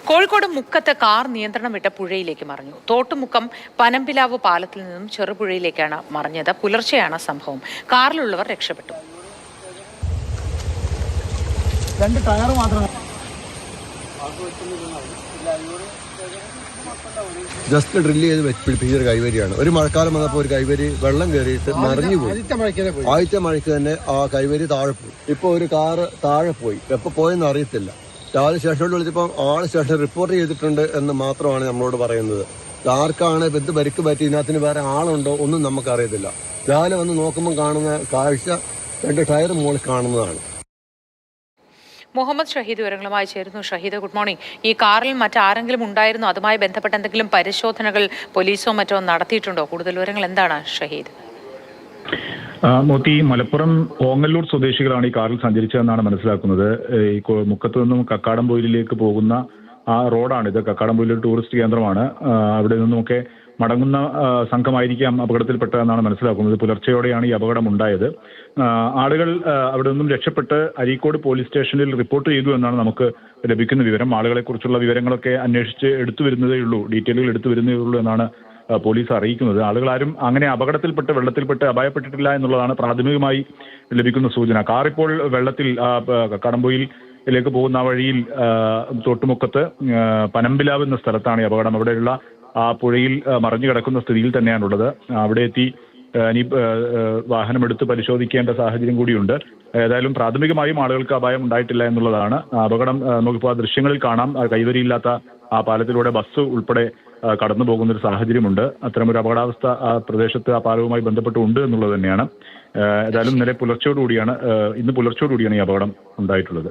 കോഴിക്കോട് മുക്കത്ത് കാർ നിയന്ത്രണം വിട്ട പുഴയിലേക്ക് മറിഞ്ഞു. തോട്ടുമുക്കം പനമ്പിലാവ് പാലത്തിൽ നിന്നും ചെറുപുഴയിലേക്കാണ് മറിഞ്ഞത്. പുലർച്ചെയാണ് സംഭവം. കാറിലുള്ളവർ രക്ഷപ്പെട്ടു. രണ്ട് ടയർ മാത്രം ജസ്റ്റ് ഡ്രില്ല് ചെയ്ത് പിടിപ്പിച്ചൊരു കൈവരിയാണ്. ഒരു മഴക്കാലം വന്നപ്പോൾ ഒരു കൈവരി വെള്ളം കയറിയിട്ട് മറിഞ്ഞു പോയി. ആദ്യത്തെ മഴയ്ക്ക് തന്നെ ആ കൈവരി താഴെ പോയി. ഇപ്പൊ ഒരു കാറ് താഴെ പോയി. എപ്പോൾ പോയെന്ന് അറിയത്തില്ല. രാവിലെ സ്റ്റേഷനിൽ വിളിച്ചപ്പോൾ ആള് സ്റ്റേഷനിൽ റിപ്പോർട്ട് ചെയ്തിട്ടുണ്ട് എന്ന് മാത്രമാണ് നമ്മളോട് പറയുന്നത്. ആർക്കാണ് എന്ത് പരിക്ക് പറ്റി, ഇതിനകത്തിന് വേറെ ആളുണ്ടോ ഒന്നും നമുക്കറിയത്തില്ല. രാവിലെ വന്ന് നോക്കുമ്പോൾ കാണുന്ന കാഴ്ച രണ്ട് ടയർ മുകളിൽ കാണുന്നതാണ്. മുഹമ്മദ് ഷഹീദ് വിവരങ്ങളുമായി ചേരുന്നു. Shahid, good morning. ഈ കാറിൽ മറ്റാരെങ്കിലും ഉണ്ടായിരുന്നോ? അതുമായി ബന്ധപ്പെട്ട എന്തെങ്കിലും പരിശോധനകൾ പോലീസോ മറ്റോ നടത്തിയിട്ടുണ്ടോ? കൂടുതൽ വിവരങ്ങൾ എന്താണ് ഷഹീദ്? മോത്തി, മലപ്പുറം ഓങ്ങല്ലൂർ സ്വദേശികളാണ് ഈ കാറിൽ സഞ്ചരിച്ചതെന്നാണ് മനസ്സിലാക്കുന്നത്. ഈ മുക്കത്ത് നിന്നും കക്കാടംപൊയിലിലേക്ക് പോകുന്ന ആ റോഡാണിത്. കക്കാടംപൊയിൽ ടൂറിസ്റ്റ് കേന്ദ്രമാണ്. അവിടെ നിന്നുമൊക്കെ മടങ്ങുന്ന സംഘമായിരിക്കാം അപകടത്തിൽപ്പെട്ടതെന്നാണ് മനസ്സിലാക്കുന്നത്. പുലർച്ചെയോടെയാണ് ഈ അപകടം ഉണ്ടായത്. ആളുകൾ അവിടെ നിന്നും രക്ഷപ്പെട്ട് അരീക്കോട് പോലീസ് സ്റ്റേഷനിൽ റിപ്പോർട്ട് ചെയ്തു എന്നാണ് നമുക്ക് ലഭിക്കുന്ന വിവരം. ആളുകളെക്കുറിച്ചുള്ള വിവരങ്ങളൊക്കെ അന്വേഷിച്ച് എടുത്തു വരുന്നതേ ഉള്ളൂ, ഡീറ്റെയിലുകൾ എടുത്തു വരുന്നതേ ഉള്ളൂ എന്നാണ് പോലീസ് അറിയിക്കുന്നത്. ആളുകളാരും അങ്ങനെ അപകടത്തിൽപ്പെട്ട് വെള്ളത്തിൽപ്പെട്ട് അപായപ്പെട്ടിട്ടില്ല എന്നുള്ളതാണ് പ്രാഥമികമായി ലഭിക്കുന്ന സൂചന. കാർ ഇപ്പോൾ വെള്ളത്തിൽ കക്കാടംപൊയിലിലേക്ക് പോകുന്ന വഴിയിൽ തൊട്ടുമുക്കത്ത് പനമ്പിലാവ് എന്ന സ്ഥലത്താണ് ഈ അപകടം. അവിടെയുള്ള ആ പുഴയിൽ മറിഞ്ഞു കിടക്കുന്ന സ്ഥിതിയിൽ തന്നെയാണുള്ളത്. അവിടെ എത്തി ഇനി വാഹനമെടുത്ത് പരിശോധിക്കേണ്ട സാഹചര്യം കൂടിയുണ്ട്. ഏതായാലും പ്രാഥമികമായും ആളുകൾക്ക് അപായം ഉണ്ടായിട്ടില്ല എന്നുള്ളതാണ്. അപകടം നമുക്കിപ്പോൾ ആ ദൃശ്യങ്ങളിൽ കാണാം. കൈവരിയില്ലാത്ത ആ പാലത്തിലൂടെ ബസ് ഉൾപ്പെടെ കടന്നു പോകുന്ന ഒരു സാഹചര്യമുണ്ട്. അത്തരമൊരു അപകടാവസ്ഥ ആ പ്രദേശത്ത് ആ പാലവുമായി ബന്ധപ്പെട്ടുണ്ട് എന്നുള്ളത് തന്നെയാണ്. ഏതായാലും ഇന്ന് പുലർച്ചയോടുകൂടിയാണ് ഈ അപകടം ഉണ്ടായിട്ടുള്ളത്.